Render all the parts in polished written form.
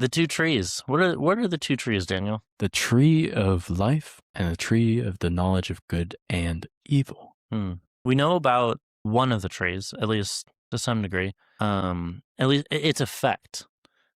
The two trees. What are the two trees, Daniel? The tree of life and the tree of the knowledge of good and evil. We know about one of the trees, at least to some degree. At least its effect,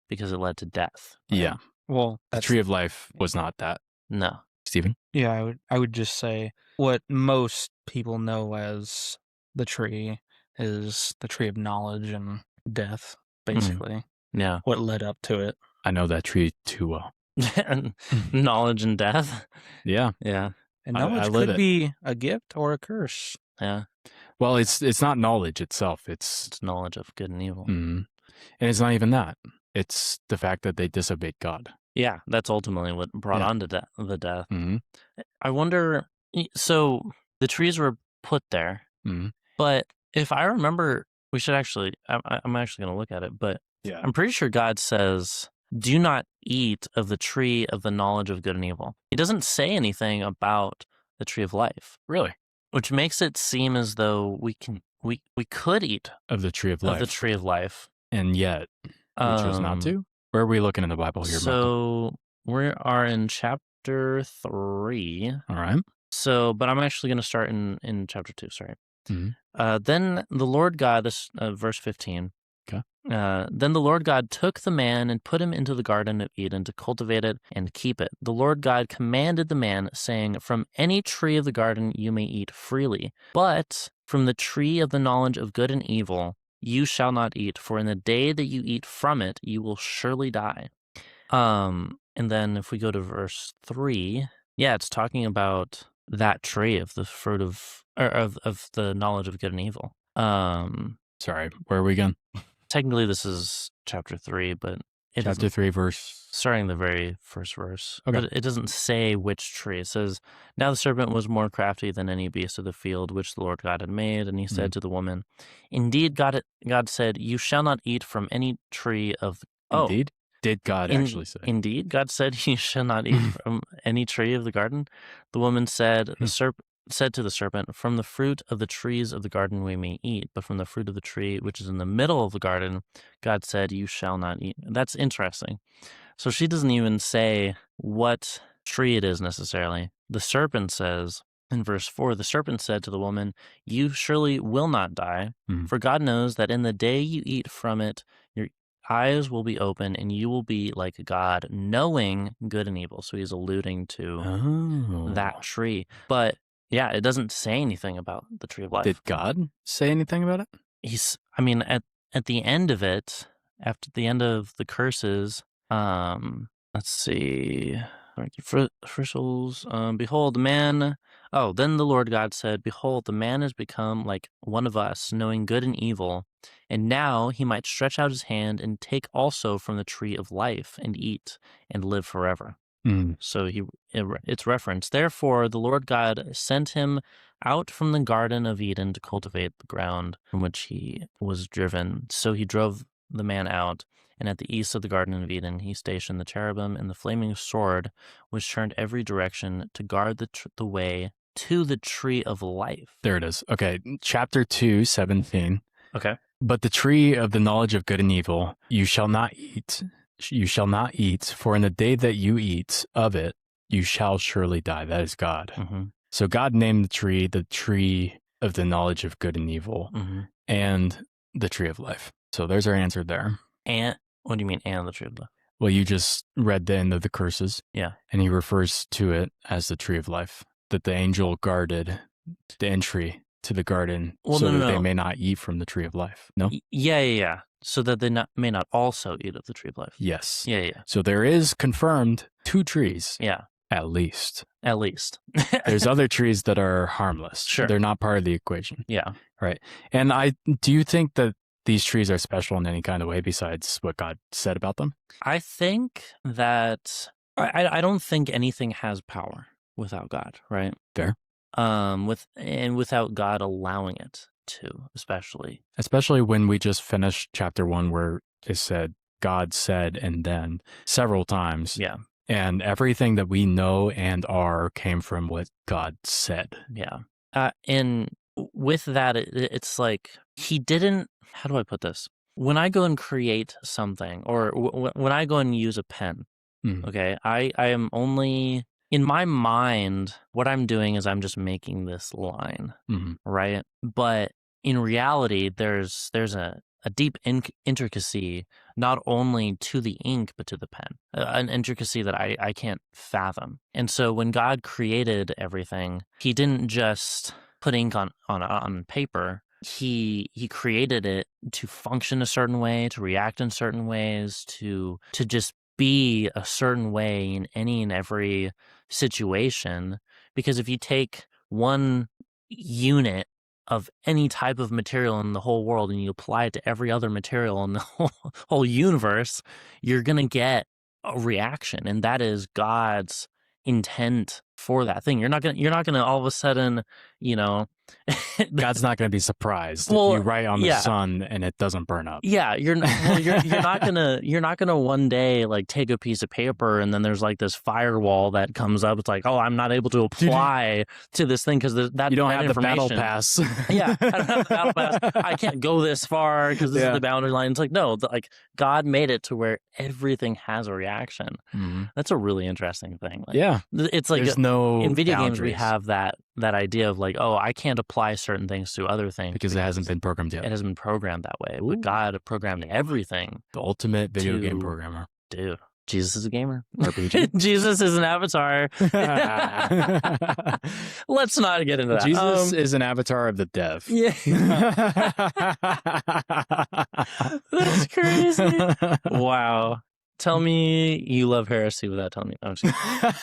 because it led to death. Right? Yeah. Well, The tree of life was not that. No. Stephen? Yeah, I would just say what most people know as the tree is the tree of knowledge and death, basically. Yeah. What led up to it. I know that tree too well. Knowledge and death. Yeah. Yeah. And I knowledge live could it. be a gift or a curse. Yeah. Well, it's not knowledge itself. It's knowledge of good and evil. And it's not even that. It's the fact that they disobeyed God. Yeah, that's ultimately what brought on to the death. Mm-hmm. I wonder, so the trees were put there, but if I remember, we should actually, I'm actually going to look at it, but Yeah. I'm pretty sure God says, do not eat of the tree of the knowledge of good and evil. He doesn't say anything about the tree of life. Really? Which makes it seem as though we could eat Of the tree of life. of the tree of life. And yet, we chose not to? Where are we looking in the Bible here, Michael? So we are in chapter 3. All right. So, but I'm actually going to start in chapter 2, sorry. Mm-hmm. Then the Lord God, this verse 15. Okay. Then the Lord God took the man and put him into the Garden of Eden to cultivate it and keep it. The Lord God commanded the man, saying, from any tree of the garden you may eat freely, but from the tree of the knowledge of good and evil you shall not eat, for in the day that you eat from it, you will surely die. And then if we go to verse 3, yeah, it's talking about that tree of the fruit of the knowledge of good and evil. Sorry, where are we going? Technically, this is chapter 3, but Chapter 3, verse... starting the very first verse. Okay. But it doesn't say which tree. It says, now the serpent was more crafty than any beast of the field which the Lord God had made. And he said to the woman, indeed, God said, you shall not eat from any tree of... Indeed? Did God actually say? Indeed, God said, you shall not eat from any tree of the garden. The woman said, said to the serpent, from the fruit of the trees of the garden we may eat, but from the fruit of the tree which is in the middle of the garden, God said, you shall not eat. That's interesting. So she doesn't even say what tree it is necessarily. The serpent says, in verse 4, the serpent said to the woman, you surely will not die, for God knows that in the day you eat from it, your eyes will be open and you will be like God, knowing good and evil. So he's alluding to that tree. But yeah, it doesn't say anything about the tree of life. Did God say anything about it? At the end of it, after the end of the curses, let's see. Behold, man. Oh, then the Lord God said, behold, the man has become like one of us, knowing good and evil. And now he might stretch out his hand and take also from the tree of life and eat and live forever. So it's referenced. Therefore, the Lord God sent him out from the Garden of Eden to cultivate the ground from which he was driven. So he drove the man out, and at the east of the Garden of Eden he stationed the cherubim and the flaming sword, which turned every direction to guard the way to the tree of life. There it is. Okay, chapter 2, 17. Okay. But the tree of the knowledge of good and evil you shall not eat. You shall not eat, for in the day that you eat of it, you shall surely die. That is God. So God named the tree of the knowledge of good and evil, and the tree of life. So there's our answer there. And what do you mean, and the tree of life? Well, you just read the end of the curses. Yeah. And he refers to it as the tree of life, that the angel guarded the entry to the garden they may not eat from the tree of life. No? Yeah. So that they may not also eat of the tree of life. Yes. Yeah. So there is confirmed 2 trees. Yeah. At least. There's other trees that are harmless. Sure. They're not part of the equation. Yeah. Right. And do you think that these trees are special in any kind of way besides what God said about them? I think that I don't think anything has power without God, right? Fair. Without God allowing it to, especially when we just finished chapter 1 where it said God said and then several times. Yeah. And everything that we know and are came from what God said. Yeah. And with that, it's like he didn't, how do I put this? when I go and create something, or when I go and use a pen, okay, I am only, in my mind, what I'm doing is I'm just making this line, right? But in reality, there's a deep intricacy, not only to the ink, but to the pen, an intricacy that I can't fathom. And so when God created everything, he didn't just put ink on paper. He created it to function a certain way, to react in certain ways, to just be a certain way in any and every situation. Because if you take one unit of any type of material in the whole world and you apply it to every other material in the whole universe, you're going to get a reaction. And that is God's intent for that thing. You're not going to all of a sudden, God's not going to be surprised if you write on the sun and it doesn't burn up. Yeah, you're not gonna one day like take a piece of paper and then there's like this firewall that comes up. It's like, oh, I'm not able to apply to this thing because that you don't that have the battle pass. Yeah, I don't have the battle pass. I can't go this far because this is the boundary line. It's like, no, like God made it to where everything has a reaction. That's a really interesting thing. Like, it's like there's no in video boundaries. games we have that idea of like, oh, I can't apply certain things to other things because it hasn't been programmed yet. It hasn't been programmed that way. But God programmed everything. The ultimate video game programmer. Dude, Jesus is a gamer. RPG. Jesus is an avatar. Let's not get into that. Jesus is an avatar of the dev. Yeah. That's crazy. Wow. Tell me you love heresy without telling me. I'm just kidding.